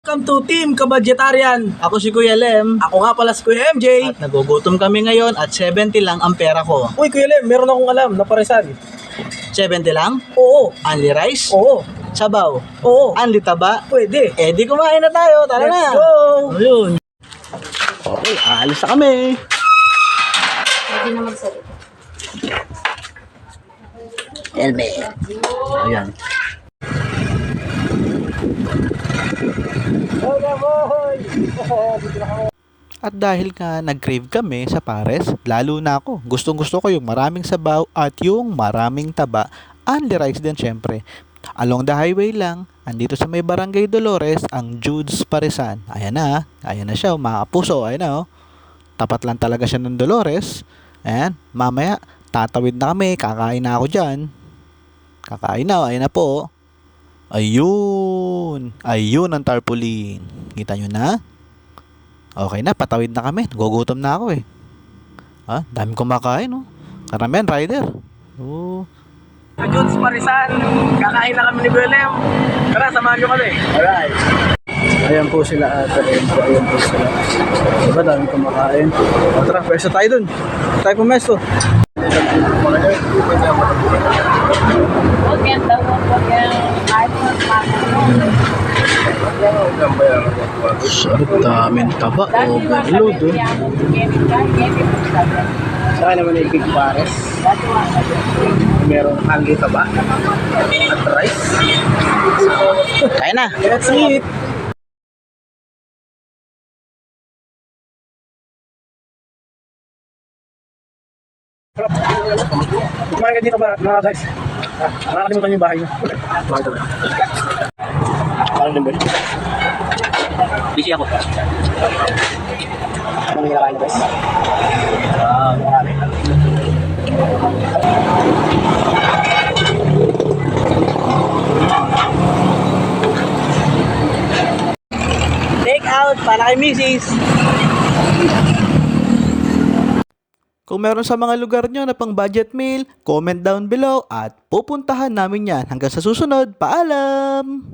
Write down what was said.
Welcome to Team Kabadgetarian. Ako si Kuya Lem. Ako nga pala si Kuya MJ. At nagugutom kami ngayon at 70 lang ang pera ko. Uy, Kuya Lem, meron akong alam na paresan. 70 lang? Oo. Only rice? Oo. Sabaw? Oo. Only taba? Pwede. Eh di kumain na tayo. Tara Let's na. go. Ayun. Okay, aalis na kami. Hindi na magsalita. Helmet. Ayan. At dahil nga nag-crave kami sa pares, lalo na ako. Gustong-gusto ko yung maraming sabaw at yung maraming taba. Only rice din syempre. Along the highway lang, andito sa may Barangay Dolores, ang Jude's Paresan. Ayan na siya, mga kapuso, ayan na oh. Tapat lang talaga siya ng Dolores. Ayan, mamaya, tatawid na kami, kakain na ako dyan. Kakain na, ayan na po. Ayun ang tarpaulin. Kita nyo na? Okay na, patawid na kami. Gugutom na ako eh. Dami kumakain oh. Karamihan, rider. Oh. Sa Jude's Parisan, kakain na kami ni Kuya Lem. Tara, samahan nyo kami. Alright. Ayan po sila ate. Ayan po sila. Diba dami kumakain? Tara, pwesto tayo dun. Tayo pumesto. Huwag yan daw, huwag yan. Kahit Sarap, daming taba. Overload oh. Sa akin naman yung big pares. Merong only taba at rice. Kain na. Let's eat. Kumain ka dito mga guys. Nakakalimutan yung bahay nyo. Ano din ba? Busy ako. Anong kinakain guys? Marami. Take out para kay Mrs. Kung meron sa mga lugar nyo na pang budget meal, comment down below at pupuntahan namin yan. Hanggang sa susunod, paalam!